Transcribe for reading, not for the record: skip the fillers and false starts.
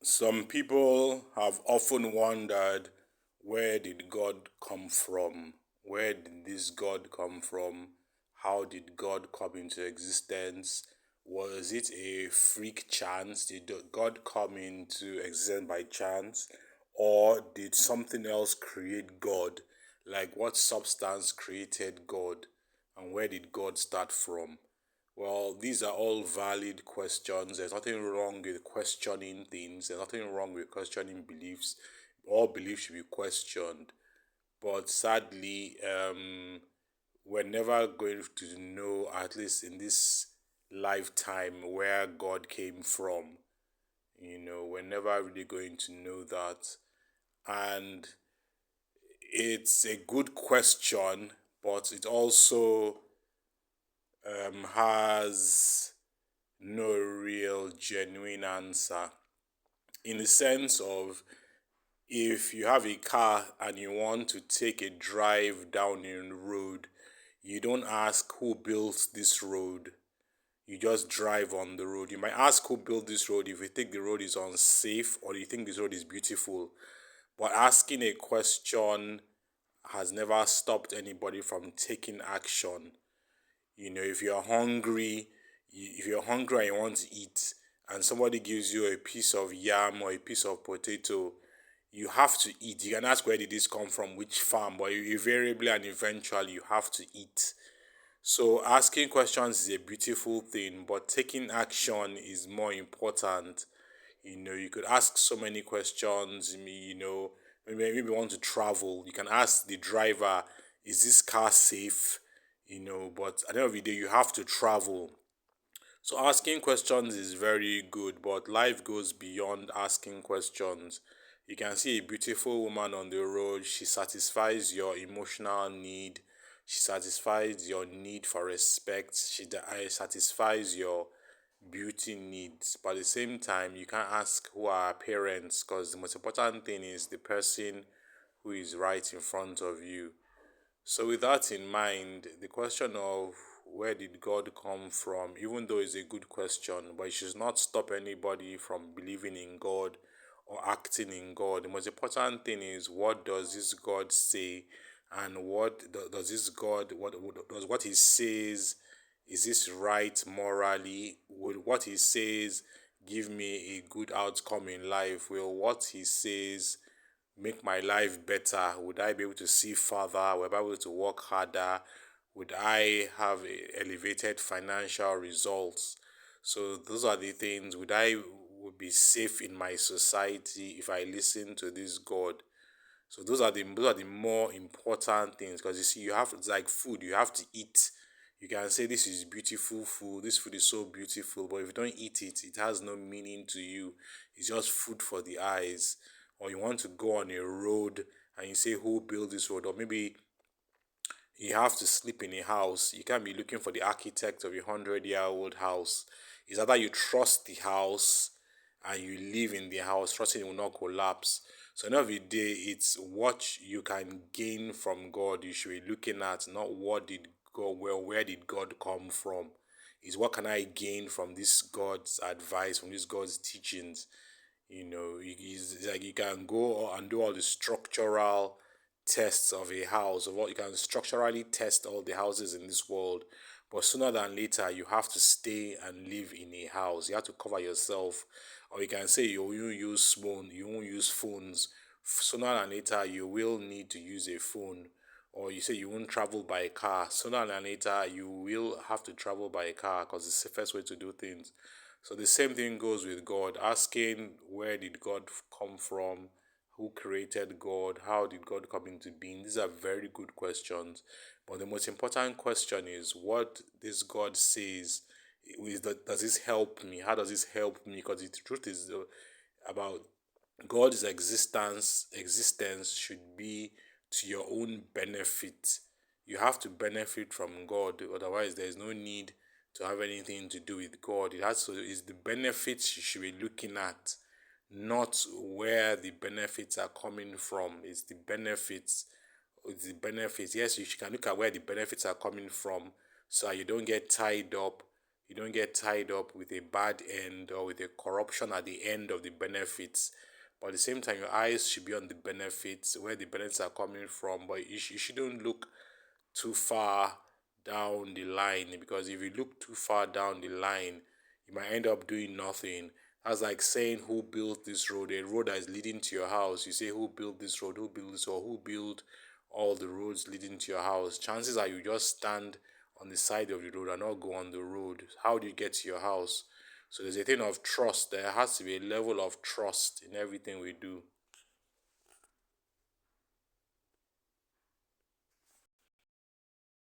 Some people have often wondered, where did God come from? Where did this God come from? How did God come into existence? Was it a freak chance? Did God come into existence by chance? Or did something else create God? Like, what substance created God? And where did God start from? Well, these are all valid questions. There's nothing wrong with questioning things. There's nothing wrong with questioning beliefs. All beliefs should be questioned. But sadly, we're never going to know, at least in this lifetime, where God came from. We're never really going to know that. And it's a good question, but it also has no real genuine answer, in the sense of, if you have a car and you want to take a drive down a road, you don't ask who built this road. You just drive on the road. You might ask who built this road if you think the road is unsafe or you think this road is beautiful. But asking a question has never stopped anybody from taking action. If you're hungry, if you're hungry and you want to eat, and somebody gives you a piece of yam or a piece of potato, you have to eat. You can ask, where did this come from, which farm, but invariably and eventually you have to eat. So asking questions is a beautiful thing, but taking action is more important. You could ask so many questions. Maybe you want to travel. You can ask the driver, is this car safe? But at the end of the day, you have to travel. So asking questions is very good, but life goes beyond asking questions. You can see a beautiful woman on the road. She satisfies your emotional need. She satisfies your need for respect. She satisfies your beauty needs. But at the same time, you can't ask who are our parents, because the most important thing is the person who is right in front of you. So, with that in mind, the question of where did God come from, even though it's a good question, but it should not stop anybody from believing in God or acting in God. The most important thing is, what does this God say, and does this God, does what He says, is this right morally? Will what He says give me a good outcome in life? Will what He says make my life better? Would I be able to see further? Would I be able to work harder? Would I have elevated financial results? So those are the things. Would be safe in my society if I listen to this God? So those are the more important things, because you see, it's like food. You have to eat. You can say this is beautiful food. This food is so beautiful, but if you don't eat it, it has no meaning to you. It's just food for the eyes. Or you want to go on a road and you say, who built this road? Or maybe you have to sleep in a house. You can't be looking for the architect of a 100-year-old house. It's either you trust the house and you live in the house, trusting it will not collapse. So, at the end of the day, it's what you can gain from God you should be looking at, not what did God, where did God come from? Is what can I gain from this God's advice, from this God's teachings? It's like you can go and do all the structural tests of a house, of what you can structurally test all the houses in this world, but sooner than later you have to stay and live in a house. You have to cover yourself. Or you can say you won't use phones. Sooner than later you will need to use a phone. Or you say you won't travel by a car. Sooner than later you will have to travel by a car, because it's the safest way to do things. So the same thing goes with God. Asking, where did God come from? Who created God? How did God come into being? These are very good questions. But the most important question is, what this God says, does this help me? How does this help me? Because the truth is, about God's existence should be to your own benefit. You have to benefit from God, otherwise there is no need to have anything to do with God. It's the benefits you should be looking at, not where the benefits are coming from. It's the benefits. It's the benefits. Yes, you can look at where the benefits are coming from, so you don't get tied up You don't get tied up with a bad end or with a corruption at the end of the benefits. But at the same time, your eyes should be on the benefits, where the benefits are coming from. But you shouldn't look too far down the line, because if you look too far down the line, you might end up doing nothing. That's like saying, who built this road? A road that is leading to your house. You say, who built this road? Who built this? Or who built all the roads leading to your house? Chances are you just stand on the side of the road and not go on the road. How do you get to your house? So there's a thing of trust. There has to be a level of trust in everything we do.